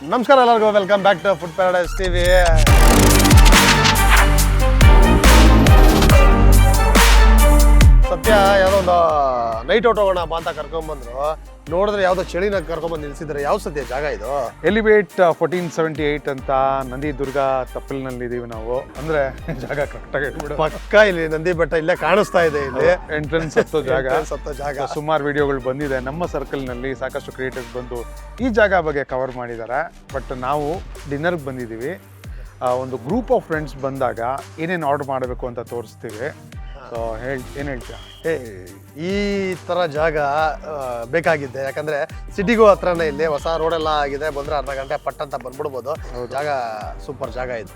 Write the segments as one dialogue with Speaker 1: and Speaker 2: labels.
Speaker 1: ನಮಸ್ಕಾರ ಎಲ್ಲರಿಗೂ, welcome back to food paradise TV. ಸತ್ಯ ಯಾವುದೋ ಒಂದು ನೈಟ್ ಔಟ್ ಹೋಗೋಣ ಬಾ ಅಂತ ಕರ್ಕೊಂಡ್ಬಂದ್ರು. ನೋಡಿದ್ರೆ ಯಾವುದೋ ಚಳಿನಾಗ ಕರ್ಕೊಂಡ್ಬಂದು ನಿಲ್ಸಿದ್ರೆ ಯಾವ ಸತ್ಯ ಜಾಗ ಇದು?
Speaker 2: ಎಲಿವೇಟ್ 1478 ಅಂತ ನಂದಿ ದುರ್ಗ ತಪ್ಪಲಿನಲ್ಲಿ ಇದೀವಿ ನಾವು. ಅಂದ್ರೆ ಜಾಗ ಕರೆಕ್ಟಾಗಿ
Speaker 1: ಪಕ್ಕ ಇಲ್ಲಿ ನಂದಿ ಬೆಟ್ಟ ಇಲ್ಲೇ ಕಾಣಿಸ್ತಾ ಇದೆ. ಇಲ್ಲಿ
Speaker 2: ಎಂಟ್ರೆನ್ಸ್ ಹತ್ತೋ ಜಾಗ. ಸುಮಾರು ವಿಡಿಯೋಗಳು ಬಂದಿದೆ ನಮ್ಮ ಸರ್ಕಲ್ ನಲ್ಲಿ, ಸಾಕಷ್ಟು ಕ್ರಿಯೇಟರ್ಸ್ ಬಂದು ಈ ಜಾಗ ಬಗ್ಗೆ ಕವರ್ ಮಾಡಿದ್ದಾರೆ. ಬಟ್ ನಾವು ಡಿನ್ನರ್ಗೆ ಬಂದಿದ್ದೀವಿ. ಒಂದು ಗ್ರೂಪ್ ಆಫ್ ಫ್ರೆಂಡ್ಸ್ ಬಂದಾಗ ಏನೇನು ಆರ್ಡರ್ ಮಾಡಬೇಕು ಅಂತ ತೋರಿಸ್ತೀವಿ. ಸೊ ಏನು ಹೇಳ್ತೀಯ?
Speaker 1: ಈ ಥರ ಜಾಗ ಬೇಕಾಗಿದ್ದೆ, ಯಾಕಂದರೆ ಸಿಟಿಗೂ ಹತ್ರನೇ, ಇಲ್ಲಿ ಹೊಸ ರೋಡೆಲ್ಲ ಆಗಿದೆ. ಬಂದರೆ ಅರ್ಧ ಗಂಟೆ ಪಟ್ಟಂತ ಬಂದ್ಬಿಡ್ಬೋದು. ಜಾಗ ಸೂಪರ್ ಜಾಗ ಇದು,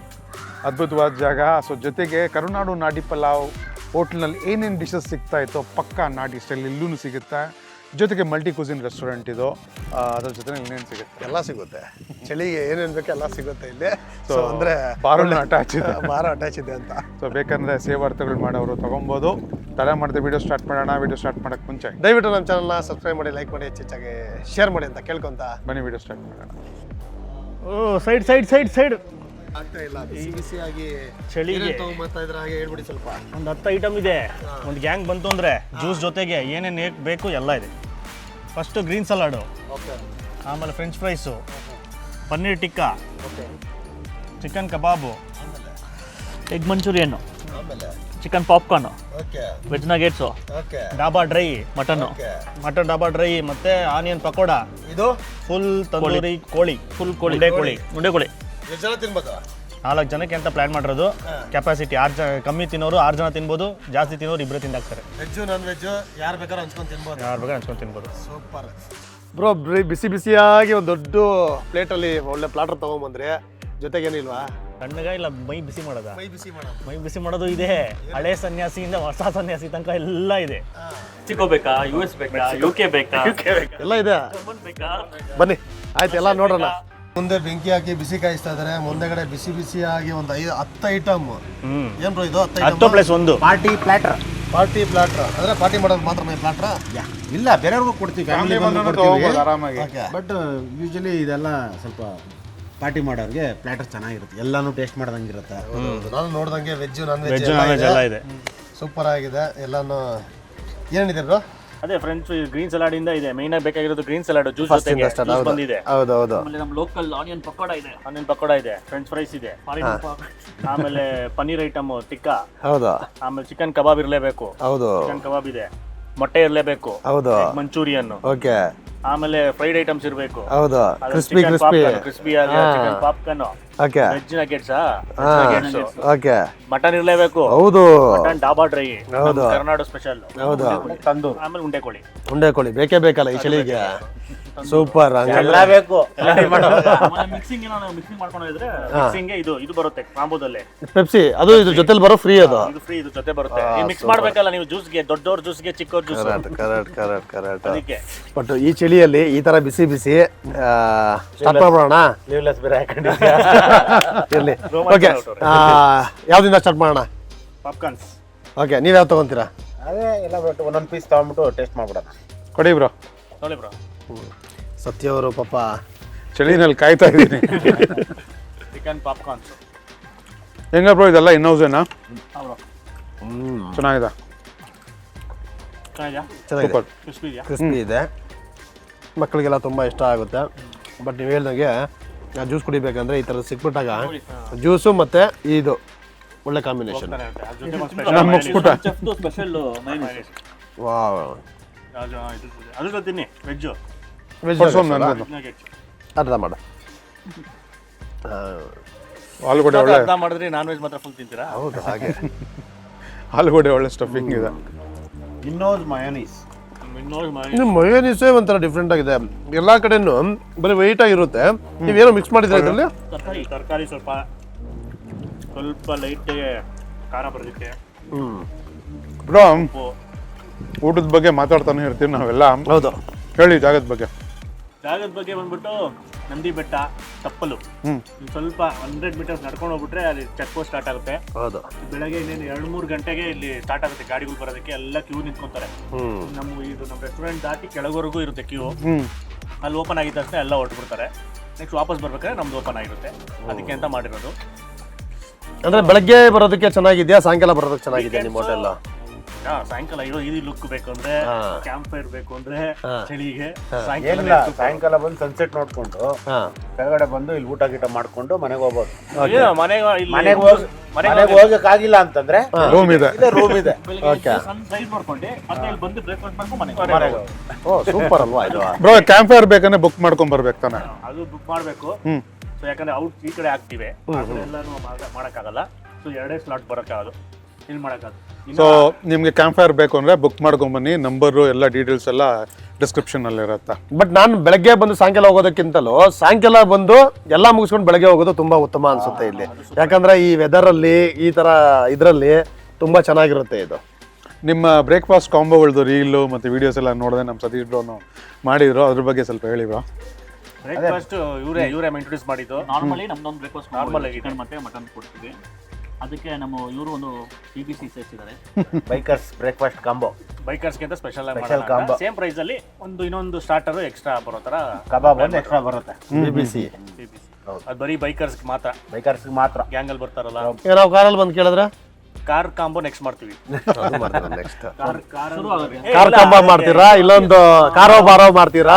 Speaker 2: ಅದ್ಭುತವಾದ ಜಾಗ. ಸೊ ಜೊತೆಗೆ ಕರುನಾಡು ನಾಟಿ ಪಲಾವ್ ಹೋಟ್ಲ್ನಲ್ಲಿ ಏನೇನು ಡಿಶಸ್ ಸಿಗ್ತಾ ಇತ್ತೋ ಪಕ್ಕಾ ನಾಟಿ ಸ್ಟೈಲ್ ಇಲ್ಲೂ ಸಿಗುತ್ತೆ. ಜೊತೆಗೆ ಮಲ್ಟಿ ಕುಸಿನ್ ರೆಸ್ಟೋರೆಂಟ್ ಇದು. ಅದ್ರ ಜೊತೆ ಇನ್ನೇನು ಸಿಗುತ್ತೆ?
Speaker 1: ಎಲ್ಲ ಸಿಗುತ್ತೆ. ಚಳಿಗೆ ಏನೇನು ಬೇಕು ಎಲ್ಲ ಸಿಗುತ್ತೆ ಇಲ್ಲಿ.
Speaker 2: ಸೊ ಅಂದರೆ ಬಾರನ್ನು ಅಟ್ಯಾಚ್ ಇದೆ,
Speaker 1: ಬಾರ ಅಟ್ಯಾಚ್ ಇದೆ ಅಂತ.
Speaker 2: ಸೊ ಬೇಕಂದರೆ ಸೇವಾರ್ಥಗಳು ಮಾಡೋರು ತೊಗೊಬೋದು. ತಡ ಮಾಡಿದೆ ವಿಡಿಯೋ ಸ್ಟಾರ್ಟ್ ಮಾಡೋಣ. ವಿಡಿಯೋ ಸ್ಟಾರ್ಟ್ ಮಾಡೋಕ್ಕೆ ಮುಂಚೆ
Speaker 1: ದಯವಿಟ್ಟು ನಮ್ಮ ಚಾನಲ್ನ ಸಬ್ಸ್ಕ್ರೈಬ್ ಮಾಡಿ, ಲೈಕ್ ಮಾಡಿ, ಹೆಚ್ಚಾಗಿ ಶೇರ್ ಮಾಡಿ ಅಂತ ಕೇಳ್ಕೊಂತ
Speaker 2: ಬನ್ನಿ ವಿಡಿಯೋ ಸ್ಟಾರ್ಟ್ ಮಾಡೋಣ.
Speaker 3: ಸೈಡ್ ಸೈಡ್ ಸೈಡ್ ಸೈಡ್
Speaker 1: ಆಗ್ತಾ ಇಲ್ಲ. ಬಿಸಿ ಬಿಸಿಯಾಗಿ
Speaker 3: ಚಳಿಗೆ
Speaker 1: ತಗೊಂಬತ್ತಾ ಇದ್ರೆ ಹಾಗೆ ಹೇಳ್ಬಿಡಿ ಸ್ವಲ್ಪ.
Speaker 3: ಒಂದು 10 ಐಟಮ್ ಇದೆ. ಒಂದು ಗ್ಯಾಂಗ್ ಬಂತು ಅಂದರೆ ಜ್ಯೂಸ್ ಜೊತೆಗೆ ಏನೇನು ಬೇಕು ಎಲ್ಲ ಇದೆ. ಫಸ್ಟು ಗ್ರೀನ್ ಸಲಾಡು, ಆಮೇಲೆ french fries, paneer tikka, chicken kebab, egg ಮಂಚೂರಿಯನ್ನು, chicken popcorn, veg nuggets, dhaba dry mutton dhaba dry, ಮತ್ತೆ ಆನಿಯನ್ ಪಕೋಡ,
Speaker 1: ಇದು
Speaker 3: ಫುಲ್ ತಂದೂರಿ ಕೋಳಿ, ಫುಲ್ ಕೋಳಿ, ಉಂಡೆ ಕೋಳಿ.
Speaker 1: ಎಷ್ಟು ಜನ ತಿನ್ಬೋದು?
Speaker 3: 4 ಜನಕ್ಕೆ ಅಂತ ಪ್ಲಾನ್ ಮಾಡಿರೋದು. ಕೆಪಾಸಿಟಿ 6 ಜನ, ಕಮ್ಮಿ ತಿನ್ನೋರು 6 ಜನ ತಿನ್ಬೋದು, ಜಾಸ್ತಿ ತಿನ್ನೋರು 2 ತಿಂದಾಕ್ತಾರೆ.
Speaker 1: ವೆಜ್ಜು ನಾನ್ ವೆಜ್ಜು ಯಾರು ಬೇಕಾದ್ರೂ ಹಂಚ್ಕೊಂಡು ತಿನ್ಬೋದು.
Speaker 3: ಯಾರು ಬೇಕಾದ್ರೆ ಹಂಚ್ಕೊಂಡು ತಿನ್ಬೋದು.
Speaker 1: Super bro. ಬಿಸಿ ಬಿಸಿಯಾಗಿ ಒಂದು ದೊಡ್ಡ ಪ್ಲೇಟಲ್ಲಿ ಒಳ್ಳೆ ಪ್ಲಾಟರ್ ತೊಗೊಂಬಂದ್ರಿ. ಜೊತೆಗೇನಿಲ್ವಾ?
Speaker 3: ತಣ್ಣಗ ಇಲ್ಲ ಮೈ ಬಿಸಿ ಮಾಡೋದ?
Speaker 1: ಮೈ ಬಿಸಿ
Speaker 3: ಮಾಡೋದು ಇದೆ. ಹಳೆ ಸನ್ಯಾಸಿಯಿಂದ ಹೊಸ ಸನ್ಯಾಸಿ ತನಕ ಎಲ್ಲ ಇದೆ.
Speaker 4: ಚಿಕೋ ಬೇಕಾ, US ಬೇಕಾ, UK ಬೇಕಾ,
Speaker 1: ಎಲ್ಲ ಇದೆ.
Speaker 4: ಬೇಕಾ?
Speaker 1: ಬನ್ನಿ, ಆಯ್ತು, ಎಲ್ಲ ನೋಡೋಣ. ಮುಂದೆ ಬೆಂಕಿ ಹಾಕಿ ಬಿಸಿ ಕಾಯಿಸ್ತಾ ಇದಾರೆ. ಮುಂದೆಗಡೆ ಬಿಸಿ ಬಿಸಿಯಾಗಿ ಒಂದು 10 ಐಟಮ್. ಏನ್ ಬ್ರೋ ಇದು?
Speaker 3: 10 ಪ್ಲಸ್ 1
Speaker 5: ಪಾರ್ಟಿ ಪ್ಲಾಟರ್
Speaker 1: ಅಂದ್ರೆ ಪಾರ್ಟಿ ಮಾಡೋದು ಮಾತ್ರ ಪ್ಲಾಟ್ರ?
Speaker 5: ಇಲ್ಲ, ಬೇರೆಯವ್ರಿಗೂ ಕೊಡ್ತೀವಿ, ಫ್ಯಾಮಿಲಿ
Speaker 2: ಆರಾಮಾಗಿ.
Speaker 5: ಬಟ್ ಯೂಶಲಿ ಇದೆಲ್ಲ ಸ್ವಲ್ಪ ಪಾರ್ಟಿ ಮಾಡೋರಿಗೆ ಪ್ಲಾಟರ್ ಚೆನ್ನಾಗಿರುತ್ತೆ, ಎಲ್ಲಾನು ಟೇಸ್ಟ್ ಮಾಡ್ದಂಗಿರುತ್ತೆ.
Speaker 1: ನಾನು ನೋಡ್ದಂಗೆ veg non
Speaker 3: veg non veg ಎಲ್ಲ ಇದೆ.
Speaker 1: ಸೂಪರ್ ಆಗಿದೆ ಎಲ್ಲಾನು. ಏನಿದೆ ಬ್ರೋ?
Speaker 3: ಅದೇ ಫ್ರೆಂಚ್ ಗ್ರೀನ್ ಸಲಾಡ್ ಇಂದ ಇದೆ. ಮೇನ್ ಆಗಿ ಬೇಕಾಗಿರೋದು ಗ್ರೀನ್ ಸಲಾಡ್, ಜ್ಯೂಸ್ ಜೊತೆಗೆ ಜ್ಯೂಸ್ ಬಂದಿದೆ.
Speaker 1: ಹೌದೌದು.
Speaker 4: ಆಮೇಲೆ ನಮ್ಮ ಲೋಕಲ್ ಆನಿಯನ್ ಪಕೋಡ ಇದೆ, ಫ್ರೆಂಚ್ ಫ್ರೈಸ್ ಇದೆ,
Speaker 3: ಆಮೇಲೆ ಪನ್ನೀರ್ ಐಟಮ್ ಟಿಕ್ಕಾ,
Speaker 1: ಹೌದು
Speaker 3: ಆಮೇಲೆ ಚಿಕನ್ ಕಬಾಬ್ ಇರಲೇಬೇಕು.
Speaker 1: ಹೌದು,
Speaker 3: ಚಿಕನ್ ಕಬಾಬ್ ಇದೆ, ಮೊಟ್ಟೆ ಇರಲೇಬೇಕು,
Speaker 1: ಹೌದು,
Speaker 3: ಮಂಚೂರಿಯನ್,
Speaker 1: ಓಕೆ,
Speaker 3: ಆಮೇಲೆ ಫ್ರೈಡ್ ಐಟಮ್ಸ್ ಇರಬೇಕು,
Speaker 1: ಹೌದು, ಕ್ರಿಸ್ಪಿ
Speaker 3: ಕ್ರಿಸ್ಪಿ ಆಗಿ chicken popcorn,
Speaker 1: okay,
Speaker 3: veg nuggets,
Speaker 1: okay,
Speaker 3: mutton ಇರಲೇಬೇಕು,
Speaker 1: ಹೌದು,
Speaker 3: ಮಟನ್ ಡಾಬಾ ಡ್ರೈ,
Speaker 1: ಹೌದು,
Speaker 3: ಕರ್ನಾಟಕ ಸ್ಪೆಷಲ್,
Speaker 1: ಹೌದು,
Speaker 3: ತಂದೂರ್, ಆಮೇಲೆ ಉಂಡೆ ಕೋಳಿ
Speaker 1: ಬೇಕೇ ಬೇಕಲ್ಲ ಈ ಚಳಿಗೆ. ಸೂಪರ್.
Speaker 5: ಎಲ್ಲ ಬೇಕು.
Speaker 4: ಮಿಕ್ಸಿಂಗ್ ಮಾಡ್ಕೊಂಡಿದ್ರೆ ಮಿಕ್ಸಿಂಗ್ ಇದು ಬರುತ್ತೆ ಕಾಂಬೋದಲ್ಲಿ.
Speaker 1: ಪೆಪ್ಸಿ ಅದು ಇದ್ರ ಜೊತೆಲಿ ಬರೋ ಫ್ರೀ ಅದು.
Speaker 3: ಇದು ಫ್ರೀ, ಇದು ಜೊತೆ ಬರುತ್ತೆ. ನೀವು ಮಿಕ್ಸ್ ಮಾಡ್ಬೇಕಲ್ಲ ನೀವು ಜ್ಯೂಸ್ಗೆ, ದೊಡ್ಡವ್ರ ಜ್ಯೂಸ್ಗೆ ಚಿಕ್ಕವ್ರ ಜ್ಯೂಸ್.
Speaker 1: ಕರೆಕ್ಟ್.
Speaker 3: ಅದಕ್ಕೆ
Speaker 1: ಬಟ್ ಈ ಚಳಿಯಲ್ಲಿ ಈ ತರ ಬಿಸಿ ಬಿಸಿ ಸ್ಟಾರ್ಟ್ ಮಾಡೋಣ.
Speaker 3: ಲೀವ್ಲೆಸ್ ಬೇರೆ ಹಾಕೊಂಡಿದ್ದೆ.
Speaker 1: ಇರ್ಲಿ, ಓಕೆ. ಯಾವ್ದಿಂದ ಸ್ಟಾರ್ಟ್ ಮಾಡೋಣ?
Speaker 3: ಪಾಪ್ಕಾರ್ನ್ಸ್.
Speaker 1: ಓಕೆ, ನೀವ್ ಯಾವ್ದು ತಗೊಂತೀರಾ?
Speaker 5: ಅದೇ ಎಲ್ಲ ಒಂದೊಂದು ಪೀಸ್ ತಗೊಂಡ್ಬಿಟ್ಟು ಟೇಸ್ಟ್ ಮಾಡ್ಬಿಡೋಣ.
Speaker 2: ಕೊಡಿ ಬ್ರೋ.
Speaker 3: ತೊಗೊಳ್ಳಿ ಬ್ರೋ.
Speaker 1: ಸತ್ಯ ಅವರು ಪಾಪ
Speaker 2: ಚಳಿನಲ್ಲಿ ಕಾಯ್ತಾ ಇದ್ದೀನಿ.
Speaker 3: ಚಿಕನ್ ಪಾಪ್ಕಾರ್ನ್ಸ್
Speaker 2: ಹೆಂಗ ಬ್ರೋ? ಇದೆಲ್ಲ ಇನ್ನೌಸೇನಾ?
Speaker 3: ಬ್ರೋ
Speaker 2: ಚೆನ್ನಾಗಿದೆ.
Speaker 1: ಚೆನ್ನಾಗಿದೆ,
Speaker 2: ಸೂಪರ್.
Speaker 1: ಕ್ರಿಸ್ಪಿ ಇದೆ. ಮಕ್ಕಳಿಗೆಲ್ಲ ತುಂಬ ಇಷ್ಟ ಆಗುತ್ತೆ. ಬಟ್ ನೀವು ಹೇಳ್ದಂಗೆ ಜ್ಯೂಸ್ ಕುಡಿಬೇಕಂದ್ರೆ ಈ ಥರದ್ದು ಸಿಕ್ಬಿಟ್ಟಾಗ ಜ್ಯೂಸು ಮತ್ತು ಇದು ಒಳ್ಳೆ ಕಾಂಬಿನೇಷನ್.
Speaker 4: Special
Speaker 1: wow.
Speaker 3: ಅದ್ರ ಜೊತೆ ತಿನ್ನಿ ವೆಜ್
Speaker 1: ಅರ್ಧ ಮಾಡ.
Speaker 2: ಆಲೂಗಡ್ಡೆ ಒಳ್ಳೆ,
Speaker 3: ಅರ್ಧ ಮಾಡಿದ್ರೆ ನಾನ್ ವೆಜ್ ಮಾತ್ರ ಫುಲ್ ತಿಂತೀರಾ?
Speaker 1: ಹೌದು, ಹಾಗೆ.
Speaker 2: ಆಲೂಗಡ್ಡೆ ಒಳ್ಳೆ ಸ್ಟಫಿಂಗ್ ಇದೆ.
Speaker 5: ಇನ್ನೋಸ್ ಮಯೋನೀಸ್.
Speaker 1: ಇನ್ನು ಮಯೋನೀಸೇ ಒಂಥರ ಡಿಫ್ರೆಂಟ್ ಆಗಿದೆ. ಎಲ್ಲಾ ಕಡೆನೂ ಬರೀ ವೈಟ್ ಆಗಿರುತ್ತೆ. ನೀವೇನೋ ಮಿಕ್ಸ್ ಮಾಡಿದ್ರೆ ಇದರಲ್ಲಿ
Speaker 3: ತರಕಾರಿ ಸ್ವಲ್ಪ ಲೈಟ್ ಖಾರ ಬರೋದಕ್ಕೆ.
Speaker 2: ಬ್ರೋ, ಊಟದ ಬಗ್ಗೆ ಮಾತಾಡ್ತಾನೆ ಇರ್ತೀವಿ ನಾವೆಲ್ಲ.
Speaker 1: ಹೌದು,
Speaker 2: ಹೇಳಿ ಜಾಗದ ಬಗ್ಗೆ.
Speaker 3: ಬಂದ್ಬಿಟ್ಟು ನಂದಿ ಬೆಟ್ಟ ತಪ್ಪಲು. ಸ್ವಲ್ಪ 100 ಮೀಟರ್ಸ್ ನಡ್ಕೊಂಡು ಹೋಗ್ಬಿಟ್ರೆ ಅಲ್ಲಿ ಚೆಕ್ ಪೋಸ್ಟ್ ಸ್ಟಾರ್ಟ್ ಆಗುತ್ತೆ.
Speaker 1: ಹೌದು,
Speaker 3: ಬೆಳಗ್ಗೆ ಇನ್ನೇನು 2-3 ಗಂಟೆಗೆ ಇಲ್ಲಿ ಸ್ಟಾರ್ಟ್ ಆಗುತ್ತೆ ಗಾಡಿಗಳು ಬರೋದಕ್ಕೆ. ಎಲ್ಲ ಕ್ಯೂ ನಿಂತ್ಕೊಂತಾರೆ. ನಮ್ಮ ರೆಸ್ಟೋರೆಂಟ್ ದಾಟಿ ಕೆಳಗವರೆಗೂ ಇರುತ್ತೆ ಕ್ಯೂ. ಅಲ್ಲಿ ಓಪನ್ ಆಗಿದ್ದ ತಕ್ಷಣ ಎಲ್ಲ ಹೊರಟುಬಿಡ್ತಾರೆ. ನೆಕ್ಸ್ಟ್ ವಾಪಸ್ ಬರ್ಬೇಕಾದ್ರೆ ನಮ್ದು ಓಪನ್ ಆಗಿರುತ್ತೆ, ಅದಕ್ಕೆ ಅಂತ ಮಾಡಿರೋದು.
Speaker 1: ಅಂದ್ರೆ ಬೆಳಗ್ಗೆ ಬರೋದಕ್ಕೆ ಚೆನ್ನಾಗಿದ್ಯಾ, ಸಾಯಂಕಾಲ ಬರೋದಕ್ಕೆ ಚೆನ್ನಾಗಿದೆಯಾ ನಿಮ್ಮ ಹೋಟೆಲ್?
Speaker 3: ಸಾಯಂಕಾಲ ಇದು ಲುಕ್ ಬೇಕು ಅಂದ್ರೆ, ಕ್ಯಾಂಪ್ ಫೈರ್ ಬೇಕು ಅಂದ್ರೆ ಚಳಿಗೆ
Speaker 5: ಏನಿಲ್ಲ, ಸಾಯಂಕಾಲ ಬಂದು ಸನ್ಸೆಟ್ ನೋಡ್ಕೊಂಡು ಕೆಳಗಡೆ ಬಂದು ಇಲ್ಲಿ ಊಟ ಗೀಟ ಮಾಡ್ಕೊಂಡು ಮನೆಗೆ ಹೋಗ್ಬೋದು. ಮನೆಗೆ ಹೋಗಕ್ಕಾಗಿಲ್ಲ ಅಂತಂದ್ರೆ
Speaker 2: ರೂಮ್ ಇದೆ.
Speaker 5: ರೂಮ್ ಇದೆ.
Speaker 3: ಸೈಡ್ ಮಾಡ್ಕೊಂಡು ಮತ್ತೆ ಇಲ್ಲಿ ಬಂದು ಬ್ರೇಕ್ಫಾಸ್ಟ್ ಮಾಡ್ಕೊಂಡು ಮನೆಗೆ
Speaker 1: ಓ ಸೂಪರ್ ಅಲ್ವಾ ಇದು?
Speaker 2: ಬ್ರೋ ಕ್ಯಾಂಪ್ ಫೈರ್ ಬೇಕಂದ್ರೆ ಬುಕ್ ಮಾಡ್ಕೊಂಡ್ ಬರ್ಬೇಕು ತಾನೆ?
Speaker 3: ಅದು ಬುಕ್ ಮಾಡಬೇಕು. ಸೊ ಯಾಕಂದ್ರೆ ಔಟ್ ಈ ಕಡೆ ಆಗ್ತಿವೆ, ಎಲ್ಲಾನು ಮಾಡಕ್ಕಾಗಲ್ಲ. ಸೊ 2 ಸ್ಲಾಟ್ ಬರೋಕ್ಕಾಗದು, ಇಲ್ಲಿ ಮಾಡಕ್ಕಾಗದು.
Speaker 2: ಸೊ ನಿಮ್ಗೆ ಕ್ಯಾಂಪ್ ಫೈರ್ ಬೇಕು ಅಂದ್ರೆ ಬುಕ್ ಮಾಡ್ಕೊಂಡ್ ಬನ್ನಿ. ನಂಬರು ಎಲ್ಲ ಡೀಟೇಲ್ಸ್ ಎಲ್ಲ ಡಿಸ್ಕ್ರಿಪ್ಷನ್ ಅಲ್ಲಿ ಇರುತ್ತೆ.
Speaker 1: ಬಟ್ ನಾನು ಬೆಳಗ್ಗೆ ಬಂದು ಸಾಯಂಕಾಲ ಹೋಗೋದಕ್ಕಿಂತಲೂ ಸಾಯಂಕಾಲ ಬಂದು ಎಲ್ಲ ಮುಗಿಸ್ಕೊಂಡು ಬೆಳಗ್ಗೆ ಹೋಗೋದು ತುಂಬಾ ಉತ್ತಮ ಅನ್ಸುತ್ತೆ ಇಲ್ಲಿ. ಯಾಕಂದ್ರೆ ಈ ವೆದರ್ ಅಲ್ಲಿ ಈ ತರ ಇದ್ರಲ್ಲಿ ತುಂಬಾ ಚೆನ್ನಾಗಿರುತ್ತೆ ಇದು.
Speaker 2: ನಿಮ್ಮ ಬ್ರೇಕ್ಫಾಸ್ಟ್ ಕಾಂಬೋಗಳದ್ದು ರೀಲು ಮತ್ತೆ ವಿಡಿಯೋಸ್ ಎಲ್ಲ ನೋಡಿದೆ ನಮ್ಮ ಸತೀಶ್ ಬ್ರೋನು ಮಾಡಿದ್ರು, ಅದ್ರ ಬಗ್ಗೆ ಸ್ವಲ್ಪ ಹೇಳಿ ಬ್ರೋ.
Speaker 3: ಬ್ರೇಕ್ಫಾಸ್ಟ್ ಇವರೇ ಇಂಟ್ರೊಡ್ಯೂಸ್ ಮಾಡಿದ್ದು.
Speaker 4: ನಾರ್ಮಲಿ ನಮ್ದೊಂದು ಬ್ರೇಕ್ಫಾಸ್ಟ್
Speaker 3: ನಾರ್ಮಲ್ ಆಗಿ
Speaker 4: ಚಿಕನ್ ಮತ್ತೆ ಮಟನ್ ಕೊಡ್ತೀವಿ. ಅದಕ್ಕೆ ನಮ್ಮ ಇವರು ಒಂದು PBC ಸೇರಿಸಿದ್ದಾರೆ,
Speaker 5: ಬೈಕರ್ಸ್ ಬ್ರೇಕ್ಫಾಸ್ಟ್ ಕಾಂಬೋ.
Speaker 3: ಬೈಕರ್ಸ್ಗೆ ಅಂತ ಸ್ಪೆಷಲ್
Speaker 5: combo.
Speaker 3: ಸೇಮ್ ಪ್ರೈಸ್ ಅಲ್ಲಿ ಇನ್ನೊಂದು ಸ್ಟಾರ್ಟರ್ ಎಕ್ಸ್ಟ್ರಾ ಬರೋ ತರ
Speaker 5: ಕಬಾಬ್ ಒಂದು ಎಕ್ಸ್ಟ್ರಾ ಬರುತ್ತೆ.
Speaker 1: BBC
Speaker 3: ಅದು ಬರೀ ಬೈಕರ್ಸ್ಗೆ ಮಾತ್ರ,
Speaker 5: ಬೈಕರ್ಸ್ಗೆ ಮಾತ್ರ.
Speaker 3: ಗ್ಯಾಂಗ್ ಅಲ್ಲಿ ಬರ್ತಾರಲ್ಲ.
Speaker 1: ಈಗ ನಾವು ಕಾರಲ್ಲಿ ಬಂದು ಕೇಳಿದ್ರೆ
Speaker 3: ಕಾರ್ ಕಾಂಬೋ ನೆಕ್ಸ್ಟ್ ಮಾಡ್ತೀವಿ.
Speaker 1: ನೆಕ್ಸ್ಟ್
Speaker 4: ಶುರು ಆಗುತ್ತೆ.
Speaker 1: ಕಾರ್ ಕಂಬ ಮಾಡ್ತೀರಾ, ಇಲ್ಲೊಂದು ಕಾರೋ ಬಾರೋ ಮಾಡ್ತೀರಾ?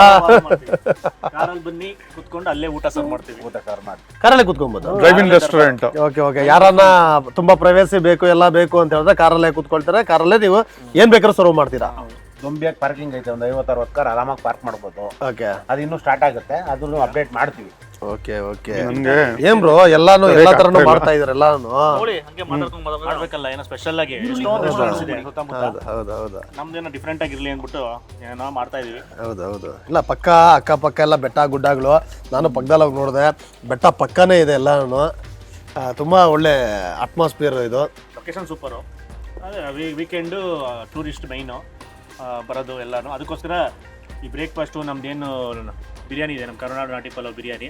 Speaker 3: ಕಾರಲ್ಲಿ ಬನ್ನಿ ಕುತ್ಕೊಂಡು ಅಲ್ಲೇ ಊಟ ಸರ್ವ್ ಮಾಡ್ತೀವಿ.
Speaker 5: ಊಟ ಸಾರು ಮಾಡಿ
Speaker 1: ಕಾರಲ್ಲೇ ಕುತ್ಕೊಬೋದು.
Speaker 2: Driving restaurant.
Speaker 1: ಓಕೆ ಯಾರನ್ನ ತುಂಬಾ ಪ್ರೈವೇಸಿ ಬೇಕು ಎಲ್ಲ ಬೇಕು ಅಂತ ಹೇಳಿದ್ರೆ ಕಾರಲ್ಲೇ ಕುತ್ಕೊಳ್ತಾರೆ, ಕಾರಲ್ಲೇ ನೀವು ಏನ್ ಬೇಕಾದ್ರೂ ಸರ್ವ್ ಮಾಡ್ತೀರಾ.
Speaker 5: ದುಂಬಿಯಾಗಿ ಪಾರ್ಕಿಂಗ್ ಐತೆ, ಒಂದು 50-60 ಕಾರ್ ಆರಾಮಾಗಿ ಪಾರ್ಕ್ ಮಾಡ್ಬೋದು.
Speaker 1: ಓಕೆ
Speaker 5: ಅದು ಇನ್ನೂ ಸ್ಟಾರ್ಟ್ ಆಗುತ್ತೆ, ಅದನ್ನು ಅಪ್ಡೇಟ್ ಮಾಡ್ತೀವಿ.
Speaker 1: ಓಕೆ
Speaker 2: ನಮ್ಗೆ
Speaker 1: ಏನ್ ಬ್ರೋ ಎಲ್ಲಾನು ಎಲ್ಲಾ ತರನು ಮಾಡ್ತಾ ಇದಾರೆ ಎಲ್ಲಾನು?
Speaker 4: ನೋಡಿ ಹಂಗೆ ಮಾತಾಡ್ಕೊಂಡು
Speaker 3: ಮಾಡ್ಬೇಕಲ್ಲ, ಏನೋ ಸ್ಪೆಷಲ್ ಆಗಿ ಎಷ್ಟೊಂದು ರೆಸ್ಟೋರೆಂಟ್ಸ್ ಇದೆ ಸುತ್ತಮುತ್ತ.
Speaker 1: ಹೌದು
Speaker 3: ನಮ್ದೇನೋ ಡಿಫ್ರೆಂಟ್ ಆಗಿರ್ಲಿ ಅಂದ್ಬಿಟ್ಟು ಏನೋ ಮಾಡ್ತಾ ಇದೀವಿ.
Speaker 1: ಹೌದು ಇಲ್ಲ ಪಕ್ಕ ಅಕ್ಕಪಕ್ಕ ಎಲ್ಲ ಬೆಟ್ಟ ಗುಡ್ಡಗಳು. ನಾನು ಪಕ್ಕದಲ್ಲಿ ಹೋಗಿ ನೋಡಿದೆ, ಬೆಟ್ಟ ಪಕ್ಕನೇ ಇದೆ ಎಲ್ಲಾನು. ತುಂಬಾ ಒಳ್ಳೆ ಅಟ್ಮಾಸ್ಫಿಯರ್ ಇದು.
Speaker 3: Location super. ಅದೇ ವೀಕೆಂಡು ಟೂರಿಸ್ಟ್ ಮೈನು ಬರೋದು ಎಲ್ಲಾನು. ಅದಕ್ಕೋಸ್ಕರ ಈ ಬ್ರೇಕ್ಫಾಸ್ಟು ನಮ್ದೇನು ಬಿರಿಯಾನಿ ಇದೆ, ನಮ್ಮ ಕರುನಾಡು ನಾಟಿ ಪಲಾವ್ ಬಿರಿಯಾನಿ,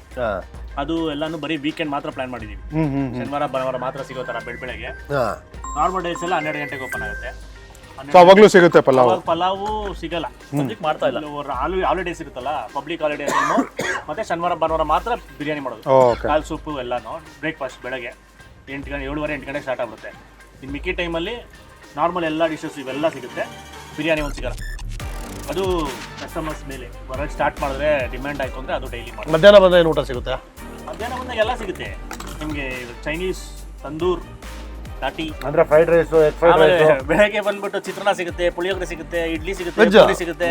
Speaker 3: ಅದು ಎಲ್ಲಾನು ಬರೀ ವೀಕೆಂಡ್ ಮಾತ್ರ ಪ್ಲಾನ್ ಮಾಡಿದೀವಿ. ಶನಿವಾರ ಭಾನುವಾರ ಮಾತ್ರ ಸಿಗೋ ಥರ ಬೆಳಗ್ಗೆ. ನಾರ್ಮಲ್ ಡೇಸ್ ಎಲ್ಲ 12 ಗಂಟೆಗೆ ಓಪನ್ ಆಗುತ್ತೆ.
Speaker 2: ಅವಾಗ್ಲೂ ಸಿಗುತ್ತೆ ಪಲಾವ್.
Speaker 3: ಪಲಾವು ಸಿಗಲ್ಲ,
Speaker 4: ಸದ್ಯಕ್ಕೆ ಮಾಡ್ತಾ ಇಲ್ಲ.
Speaker 3: ಹಾಲಿಡೇಸ್ ಇರುತ್ತಲ್ಲ, ಪಬ್ಲಿಕ್ ಹಾಲಿಡೇಸ್ ಮತ್ತೆ ಶನಿವಾರ ಭಾನುವಾರ ಮಾತ್ರ ಬಿರಿಯಾನಿ ಮಾಡೋದು. ಕಾಲ್ ಸೂಪು ಎಲ್ಲಾನು ಬ್ರೇಕ್ಫಾಸ್ಟ್ ಬೆಳಗ್ಗೆ 7:30-8 ಗಂಟೆಗೆ ಸ್ಟಾರ್ಟ್ ಆಗುತ್ತೆ. ಇನ್ನು ಮಿಕ್ಕಿ ಟೈಮಲ್ಲಿ ನಾರ್ಮಲ್ ಎಲ್ಲ ಡಿಶಸ್ ಇವೆಲ್ಲ ಸಿಗುತ್ತೆ, ಬಿರಿಯಾನಿ ಒಂದು ಸಿಗಲ್ಲ. ಅದು ಕಸ್ಟಮರ್ಸ್ ಮೇಲೆ ಬರೋಕ್ಕೆ ಸ್ಟಾರ್ಟ್ ಮಾಡಿದ್ರೆ ಡಿಮ್ಯಾಂಡ್ ಆಯ್ತು ಅಂದರೆ ಅದು ಡೈಲಿ ಮಾಡಿ.
Speaker 1: ಮಧ್ಯಾಹ್ನ ಬಂದ ಏನು ಊಟ ಸಿಗುತ್ತೆ?
Speaker 3: ಮಧ್ಯಾಹ್ನ ಬಂದಾಗ ಎಲ್ಲ ಸಿಗುತ್ತೆ ನಿಮಗೆ. ಚೈನೀಸ್, ತಂದೂರ್, ನಾಟಿ
Speaker 5: ಅಂದ್ರೆ ಫ್ರೈಡ್ ರೈಸ್, ಎಗ್ ಫ್ರೈಡ್
Speaker 3: ಆಮೇಲೆ
Speaker 5: ರೈಸ್.
Speaker 3: ಬೆಳಗ್ಗೆ ಬಂದ್ಬಿಟ್ಟು ಚಿತ್ರಾನ್ನ ಸಿಗುತ್ತೆ, ಪುಳಿಯೋಗರೆ ಸಿಗುತ್ತೆ, ಇಡ್ಲಿ ಸಿಗುತ್ತೆ, ಪೂರಿ ಸಿಗುತ್ತೆ.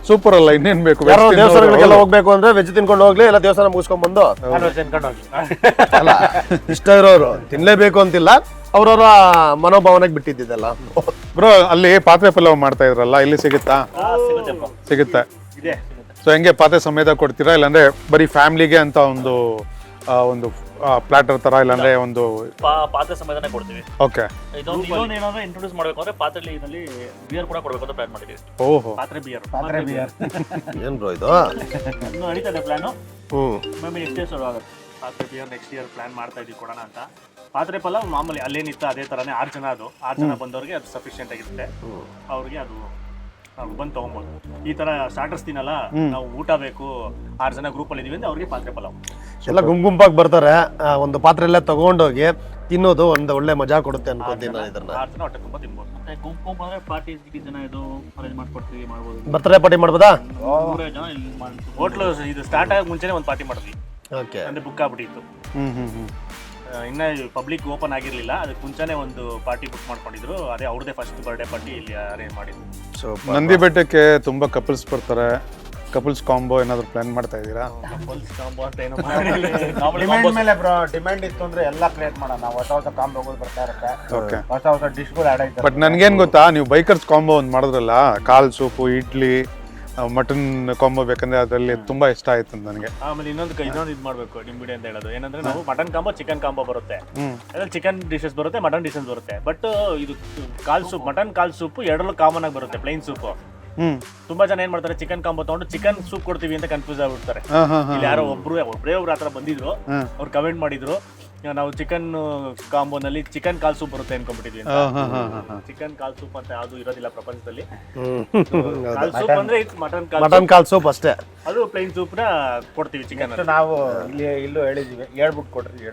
Speaker 2: ಸೂಪರ್ ಅಲ್ಲ, ಇನ್ನೇನ್ ಬೇಕು?
Speaker 1: ಯಾರೋ ದೇವಸ್ಥಾನಗಳಿಗೆಲ್ಲ ಹೋಗ್ಬೇಕು ಅಂದ್ರೆ ವೆಜ್ ತಿನ್ಕೊಂಡು ಹೋಗ್ಲಿ, ಎಲ್ಲ ದೇವಸ್ಥಾನ ಮುಗಿಸ್ಕೊಂಡ್ ಬಂದು
Speaker 5: ತಿನ್ಕೊಂಡು ಹೋಗಿ.
Speaker 1: ಅಲ್ಲ ಇಷ್ಟ ಇರೋರು ತಿನ್ಲೇಬೇಕು ಅಂತಿಲ್ಲ, ಅವ್ರವ್ರ ಮನೋಭಾವನೆಗೆ ಬಿಟ್ಟಿದ್ದಲ್ಲ.
Speaker 2: ಬ್ರೋ ಅಲ್ಲಿ ಪಾತ್ರೆ ಪಲಾವ್ ಮಾಡ್ತಾ ಇದ್ರಲ್ಲ, ಇಲ್ಲಿ ಸಿಗುತ್ತಾ? ಸಿಗುತ್ತೆ.
Speaker 3: ಇದೆ.
Speaker 2: ಸೊ ಹೆಂಗೆ ಪಾತ್ರೆ ಸಮೇತ ಕೊಡ್ತೀರಾ, ಇಲ್ಲಾಂದ್ರೆ ಬರೀ ಫ್ಯಾಮಿಲಿಗೆ ಅಂತ ಒಂದು ಪ್ಲಾಟರ್ ತರ, ಇಲ್ಲಾಂದ್ರೆ ಒಂದು
Speaker 4: ಪಾತ್ರೆ ಸಮೇತನೇ ಕೊಡ್ತೀವಿ.
Speaker 2: ಓಕೆ.
Speaker 4: ಇದೊಂದು ಏನಾದ್ರೆ ಇಂಟ್ರೊಡ್ಯೂಸ್ ಮಾಡಬೇಕು ಅಂದ್ರೆ ಪಾತ್ರೆಲಿ ಇದರಲ್ಲಿ ಬಿಯರ್ ಕೂಡ ಕೊಡಬೇಕು ಅಂತ ಪ್ಲಾನ್ ಮಾಡಿದ್ದೀವಿ.
Speaker 2: ಓಹೋ,
Speaker 3: ಪಾತ್ರೆ ಬಿಯರ್.
Speaker 1: ಏನ್ ಬ್ರೋ ಇದು?
Speaker 3: ಇನ್ನು ನಡೀತದೆ plan.
Speaker 1: Hmm
Speaker 3: may be next year ಶುರು ಆಗುತ್ತೆ. ಪಾತ್ರೆ ಬಿಯರ್ ನೆಕ್ಸ್ಟ್ ಇಯರ್ ಪ್ಲಾನ್ ಮಾಡ್ತಾ ಇದೀವಿ ಕೊಡೋಣ ಅಂತ. ಪಾತ್ರೆ ಪಲಾವ್ ಮಾಮೂಲಿ ಅಲ್ಲೇನಿತ್ತು ಅದೇ ಥರನೇ 6 ಜನ, ಅದು 6 ಜನ ಬಂದವ್ರಿಗೆ ಅದು ಸಫಿಷಿಯೆಂಟ್ ಆಗಿರುತ್ತೆ. ಅವ್ರಿಗೆ ಅದು ಬಂದು ತೊಗೊಬೋದು. ಈ ಥರ ಸ್ಟಾರ್ಟರ್ಸ್ ತಿನ್ನಲ್ಲ, ನಾವು ಊಟ ಬೇಕು 6 ಜನ ಗ್ರೂಪಲ್ಲಿ ಇದೀವಿ ಅಂದ್ರೆ ಅವ್ರಿಗೆ ಪಾತ್ರೆ ಪಲಾವ್.
Speaker 1: ಎಲ್ಲ ಗುಂಪಾಗಿ ಬರ್ತಾರೆ, ಒಂದು ಪಾತ್ರೆಯಲ್ಲೇ ತಗೊಂಡೋಗಿ ತಿನ್ನೋದು ಒಂದು ಒಳ್ಳೆ ಮಜಾ ಕೊಡುತ್ತೆ ಅನ್ಕೋತೀನಿ ನಾನು ಇದನ್ನ.
Speaker 3: 6 ಜನ ಹೊಟ್ಟೆ ತುಂಬ ತಿನ್ಬೋದು.
Speaker 4: ಮತ್ತೆ ಗುಂಪು ಅಂದ್ರೆ ಪಾರ್ಟಿ ಜನ ಇದು ಅರೇಂಜ್ ಮಾಡ್ಕೊಡ್ತೀವಿ, ಮಾಡ್ಬೋದು.
Speaker 1: ಬರ್ತ್ಡೇ ಪಾರ್ಟಿ ಮಾಡ್ಬೋದಾ?
Speaker 4: 100 ಜನ ಇಲ್ಲಿ ಮಾಡ್ತೀವಿ.
Speaker 3: ಹೋಟ್ಲು ಇದು ಸ್ಟಾರ್ಟ್ ಆಗಿ ಮುಂಚೆನೇ ಒಂದು ಪಾರ್ಟಿ ಮಾಡಿದ್ವಿ,
Speaker 1: ಓಕೆ.
Speaker 3: ಅಂದರೆ ಬುಕ್ ಆಗ್ಬಿಟ್ಟಿತ್ತು. ಇನ್ನ ಪಬ್ಲಿಕ್ ಓಪನ್ ಆಗಿರ್ಲಿಲ್ಲ, ಅದಕ್ಕೆ ಮುಂಚೆನೇ ಒಂದು ಪಾರ್ಟಿ ಬುಕ್ ಮಾಡ್ಕೊಂಡಿದ್ರು. ಅದೇ ಅವ್ರದೇ ಫಸ್ಟ್ ಬರ್ಡೇ ಪಾರ್ಟಿ ಇಲ್ಲಿ ಅರೇಂಜ್ ಮಾಡಿದ್ರು.
Speaker 2: ನಂದಿ ಬೆಟ್ಟಕ್ಕೆ ತುಂಬಾ ಕಪಲ್ಸ್ ಬರ್ತಾರೆ. ಕಪಲ್ಸ್ ಕಾಂಬೋ ಏನಾದ್ರು ಪ್ಲಾನ್ ಮಾಡ್ತಾ ಇದ್ದೀರಾ?
Speaker 5: ಡಿಮ್ಯಾಂಡ್ ಮೇಲೆ ಬ್ರೋ, ಡಿಮ್ಯಾಂಡ್ ಇತ್ತು ಅಂದ್ರೆ ಎಲ್ಲ ಕ್ರಿಯೇಟ್ ಮಾಡೋಣ. ಹೊಸ ಕಾಂಬೋಗಳು ಬರ್ತಾ ಇರುತ್ತೆ, ಹೊಸ ಡಿಶ್ಗಳು ಆಡ್ ಆಯ್ತು.
Speaker 2: ಬಟ್ ನನ್ಗೇನ್ ಗೊತ್ತಾ, ನೀವು ಬೈಕರ್ಸ್ ಕಾಂಬೋ ಒಂದು ಮಾಡಿದ್ರಲ್ಲ, ಕಾಲ್ ಸೂಪು, ಇಡ್ಲಿ, ಮಟನ್ ಕಾಂಬೋ ಬೇಕಂದ್ರೆ ಅದರಲ್ಲಿ ತುಂಬಾ ಇಷ್ಟ ಆಯ್ತು ನನಗೆ.
Speaker 3: ಆಮೇಲೆ ಇನ್ನೊಂದು ಇದು ಮಾಡಬೇಕು ನಿಂಬಿಡಿ ಅಂತ ಹೇಳೋದು ಏನಂದ್ರೆ, ನಾವು ಮಟನ್ ಕಾಂಬೋ, ಚಿಕನ್ ಕಾಂಬೋ ಬರುತ್ತೆ. ಅದ್ರಲ್ಲಿ ಚಿಕನ್ ಡಿಶಸ್ ಬರುತ್ತೆ, ಮಟನ್ ಡಿಶಸ್ ಬರುತ್ತೆ. ಬಟ್ ಇದು ಕಾಲ್ ಸೂಪ್, ಮಟನ್ ಕಾಲ್ ಸೂಪ್ ಎರಡರಲ್ಲೂ ಕಾಮನ್ ಆಗಿ ಬರುತ್ತೆ, ಪ್ಲೈನ್ ಸೂಪ್. ತುಂಬಾ ಜನ ಏನ್ ಮಾಡ್ತಾರೆ, ಚಿಕನ್ ಕಾಂಬೋ ತಗೊಂಡು ಚಿಕನ್ ಸೂಪ್ ಕೊಡ್ತೀವಿ ಅಂತ ಕನ್ಫ್ಯೂಸ್ ಆಗ್ಬಿಡ್ತಾರೆ. ಇಲ್ಲಿ ಯಾರೋ ಒಬ್ರೇ ಆತರ ಬಂದಿದ್ರು, ಅವ್ರು ಕಮೆಂಟ್ ಮಾಡಿದ್ರು, ಈಗ ನಾವು ಚಿಕನ್ ಕಾಂಬೋನಲ್ಲಿ ಚಿಕನ್ ಕಾಲ್ ಸೂಪ್ ಬರುತ್ತೆ ಅನ್ಕೊಂಡ್ಬಿಟ್ಟಿದ್ವಿ ಚಿಕನ್ ಕಾಲ್ ಸೂಪ್ ಅಂತ ಯಾವುದು ಇರೋದಿಲ್ಲ ಪ್ರಪಂಚದಲ್ಲಿ. ಕಾಲ್ ಸೂಪ್ ಅಂದ್ರೆ ಮಟನ್
Speaker 1: ಮಟನ್ ಕಾಲ್ ಸೂಪ್ ಅಷ್ಟೇ.
Speaker 3: ಅದು ಪ್ಲೇನ್ ಸೂಪ್ ನ ಕೊಡ್ತೀವಿ ಚಿಕನ್.
Speaker 5: ನಾವು ಇಲ್ಲೂ ಹೇಳಿದೀವಿ, ಹೇಳ್ಬಿಟ್ಟು ಕೊಡ್ರಿ.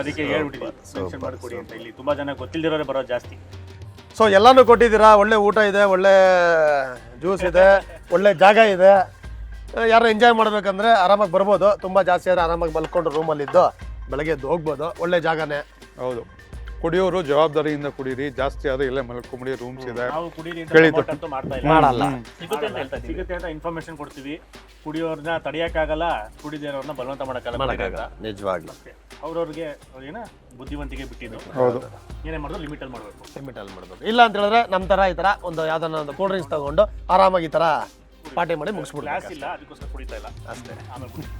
Speaker 3: ಅದಕ್ಕೆ ಹೇಳ್ಬಿಟ್ಟಿದ್ವಿ ಮೆನ್ಷನ್ ಮಾಡಿ ಕೊಡಿ ಅಂತ. ಇಲ್ಲಿ ತುಂಬಾ ಜನ ಗೊತ್ತಿಲ್ದಿರೋರೇ ಬರೋದು ಜಾಸ್ತಿ.
Speaker 1: ಸೊ ಎಲ್ಲಾನು ಕೊಟ್ಟಿದ್ದೀರಾ. ಒಳ್ಳೆ ಊಟ ಇದೆ, ಒಳ್ಳೆ ಜ್ಯೂಸ್ ಇದೆ, ಒಳ್ಳೆ ಜಾಗ ಇದೆ. ಯಾರು ಎಂಜಾಯ್ ಮಾಡ್ಬೇಕಂದ್ರೆ ಆರಾಮಾಗಿ ಬರ್ಬೋದು. ತುಂಬ ಜಾಸ್ತಿ ಆದರೆ ಆರಾಮಾಗಿ ಮಲ್ಕೊಂಡು ರೂಮಲ್ಲಿದ್ದು ಬೆಳಗ್ಗೆ ಎದ್ದು ಹೋಗ್ಬೋದು. ಒಳ್ಳೆ ಜಾಗನೇ.
Speaker 2: ಹೌದು, ಕುಡಿಯೋರು ಜವಾಬ್ದಾರಿಯಿಂದ ಕುಡೀರಿ. ಜಾಸ್ತಿ ಆದರೆ ಇಲ್ಲೇ ಮಲ್ಕೊಂಬಿಡಿ, ರೂಮ್ಸ್ ಇದೆ.
Speaker 3: ನಾವು ಕುಡೀರಿ
Speaker 2: ಕೇಳಿದ್ದು.
Speaker 3: ಅಂತ ಮಾಡ್ತಾ ಇಲ್ಲ,
Speaker 1: ಮಾಡಲ್ಲ.
Speaker 3: ಸಿಗುತ್ತೆ ಅಂತ ಇನ್ಫಾರ್ಮೇಶನ್ ಕೊಡ್ತೀವಿ. ಕುಡಿಯೋರ್ನ ತಡೆಯಕ್ಕಾಗಲ್ಲ, ಕುಡಿದಿರೋರ್ನ ಬಲವಂತ ಮಾಡಕ್ಕಾಗಲ್ಲ.
Speaker 1: ನಿಜವಾಗ್ಲೂ
Speaker 3: ಅವ್ರವ್ರಿಗೆ ಏನ ಬುದ್ಧಿವಂತಿಗೆ ಬಿಟ್ಟಿದ್ದು.
Speaker 2: ಹೌದು,
Speaker 3: ಏನೇ ಮಾಡೋದು ಲಿಮಿಟಲ್ಲಿ ಮಾಡಬೇಕು.
Speaker 1: ಲಿಮಿಟಲ್ಲಿ ಮಾಡ್ಬೇಕು. ಇಲ್ಲ ಅಂತ ಹೇಳಿದ್ರೆ ನಮ್ಮ ಥರ ಈ ಥರ ಒಂದು ಯಾವ್ದಾನ ಒಂದು ಕೂಲ್ ಡ್ರಿಂಕ್ಸ್ ತಗೊಂಡು ಆರಾಮಾಗಿ ಈ ಥರ ಪಾರ್ಟಿ ಮಾಡಿ ಮುಗಿಸ್ಬಿಡ್ಬೇಕು.
Speaker 3: ಗ್ಲಾಸ್ ಇಲ್ಲ, ಅದಕ್ಕೋಸ್ಕರ ಕುಡಿತಾ ಇಲ್ಲ
Speaker 1: ಅಷ್ಟೇ.
Speaker 3: ಆಮೇಲೆ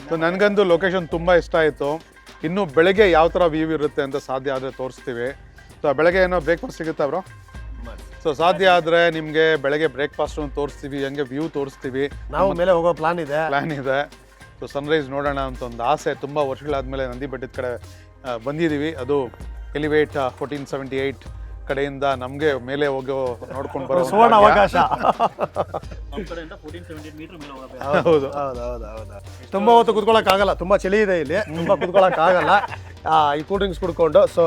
Speaker 2: ಸೊ ನನಗಂತೂ ಲೊಕೇಶನ್ ತುಂಬ ಇಷ್ಟ ಆಯಿತು. ಇನ್ನು ಬೆಳಗ್ಗೆ ಯಾವ ಥರ ವ್ಯೂ ಇರುತ್ತೆ ಅಂತ ಸಾಧ್ಯ ಆದರೆ ತೋರಿಸ್ತೀವಿ. ಸೊ ಬೆಳಗ್ಗೆ ಏನೋ ಬ್ರೇಕ್ಫಾಸ್ಟ್ ಸಿಗುತ್ತಾ ಬ್ರೋ? ಸೊ ಸಾಧ್ಯ ಆದರೆ ನಿಮಗೆ ಬೆಳಗ್ಗೆ ಬ್ರೇಕ್ಫಾಸ್ಟ್ ತೋರಿಸ್ತೀವಿ, ಹಂಗೆ ವ್ಯೂ ತೋರಿಸ್ತೀವಿ.
Speaker 1: ನಾವು ಮೇಲೆ ಹೋಗೋ ಪ್ಲಾನ್ ಇದೆ.
Speaker 2: ಸೊ ಸನ್ರೈಸ್ ನೋಡೋಣ ಅಂತ ಒಂದು ಆಸೆ. ತುಂಬ ವರ್ಷಗಳಾದಮೇಲೆ ನಂದಿ ಬೆಟ್ಟದ ಕಡೆ ಬಂದಿದ್ದೀವಿ. ಅದು ಎಲಿವೇಟ್ 1478 ಕಡೆಯಿಂದ ನಮಗೆ ಮೇಲೆ ಹೋಗೋ ನೋಡ್ಕೊಂಡು ಬರೋ
Speaker 1: ಸುವರ್ಣ ಅವಕಾಶ.
Speaker 3: ನಮ್ಮ ಕಡೆಯಿಂದ 1478 ಮೀಟರ್ ಮೇಲೆ ಹೋಗಬೇಕು.
Speaker 2: ಹೌದು,
Speaker 1: ಹೌದು. ತುಂಬ ಹೊತ್ತು ಕುತ್ಕೊಳ್ಳೋಕ್ಕಾಗಲ್ಲ, ತುಂಬ ಚಳಿ ಇದೆ ಇಲ್ಲಿ, ತುಂಬ ಕುತ್ಕೊಳ್ಳೋಕ್ಕಾಗಲ್ಲ. ಈ ಕೂಲ್ ಡ್ರಿಂಕ್ಸ್ ಕುಡ್ಕೊಂಡು ಸೊ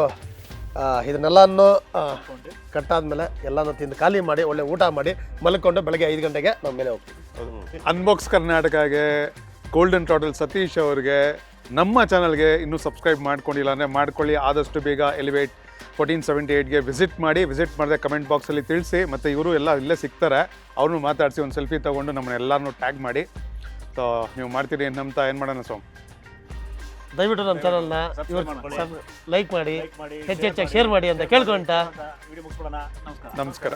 Speaker 1: ಇದನ್ನೆಲ್ಲನೂ ಕಟ್ಟಾದ್ಮೇಲೆ ಎಲ್ಲನೂ ತಿಂದು ಖಾಲಿ ಮಾಡಿ ಒಳ್ಳೆ ಊಟ ಮಾಡಿ ಮಲ್ಕೊಂಡು ಬೆಳಗ್ಗೆ 5 ಗಂಟೆಗೆ ನಮ್ಮ ಮೇಲೆ ಹೋಗ್ತೀವಿ.
Speaker 2: ಅನ್ಬಾಕ್ಸ್ ಕರ್ನಾಟಕಗೆ, ಗೋಲ್ಡನ್ ಟೋಟಲ್ ಸತೀಶ್ ಅವ್ರಿಗೆ, ನಮ್ಮ ಚಾನಲ್ಗೆ ಇನ್ನೂ ಸಬ್ಸ್ಕ್ರೈಬ್ ಮಾಡ್ಕೊಂಡಿಲ್ಲ ಅಂದರೆ ಮಾಡ್ಕೊಳ್ಳಿ. ಆದಷ್ಟು ಬೇಗ ಎಲಿವೇಟ್ 1478ಗೆ ವಿಸಿಟ್ ಮಾಡಿದೆ ಕಮೆಂಟ್ ಬಾಕ್ಸಲ್ಲಿ ತಿಳಿಸಿ. ಮತ್ತು ಇವರು ಎಲ್ಲ ಇಲ್ಲೇ ಸಿಗ್ತಾರೆ, ಅವ್ರನ್ನೂ ಮಾತಾಡಿಸಿ ಒಂದು ಸೆಲ್ಫಿ ತೊಗೊಂಡು ನಮ್ಮನ್ನ ಎಲ್ಲರನ್ನೂ ಟ್ಯಾಗ್ ಮಾಡಿ. ಸೊ ನೀವು ಮಾಡ್ತೀರಿ ಅಂತ ಏನು ಮಾಡೋಣ ಸೋಮ್?
Speaker 1: ದಯವಿಟ್ಟು ನಮ್ಮ ಚಾನಲ್ನ ಲೈಕ್ ಮಾಡಿ, ಹೆಚ್ಚೆಚ್ಚಾಗಿ ಶೇರ್ ಮಾಡಿ ಅಂತ ಕೇಳ್ಕೊಂತ
Speaker 3: ವಿಡಿಯೋ ಮುಗಿಸ್ಕೊಳ್ಳೋಣ. ನಮಸ್ಕಾರ.
Speaker 2: ನಮಸ್ಕಾರ.